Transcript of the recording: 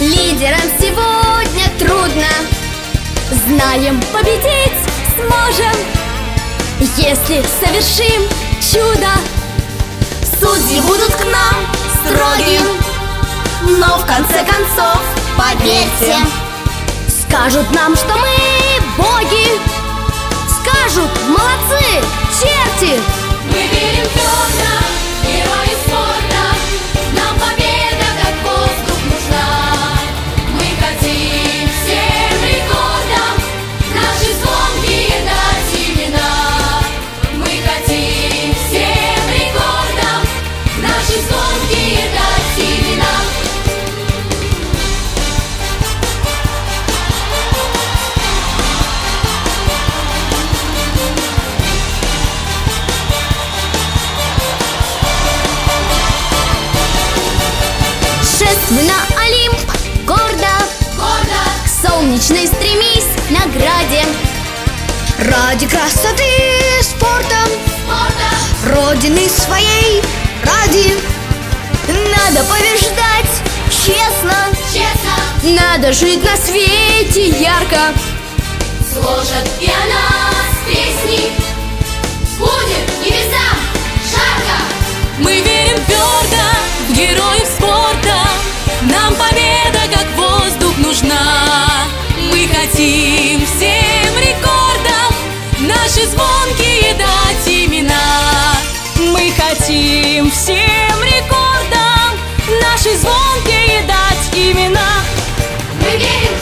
Лидерам сегодня трудно, знаем, победить сможем, если совершим чудо. Судьи будут к нам строги, но в конце концов, поверьте, скажут нам, что мы боги, скажут: молодцы, черти! Мы верим твердо, герои спорта, нам победа как воздух нужна. Мы хотим всем рекордам наши звонкие дать имена. Мы хотим всем рекордам наши звонкие дать имена. Шествуй на Олимп, гордо, Гордо, к солнечной стремись награде. Ради красоты спорта, спорта, родины своей ради. Надо побеждать честно, честно, надо жить на свете ярко. сложат и о нас песни, будет небесам жарко. Мы верим твердо в героев спорта, нам победа как воздух нужна. Мы хотим всем рекордам наши звонкие дать имена. Мы хотим всем рекордам наши звонкие дать имена. Мы верим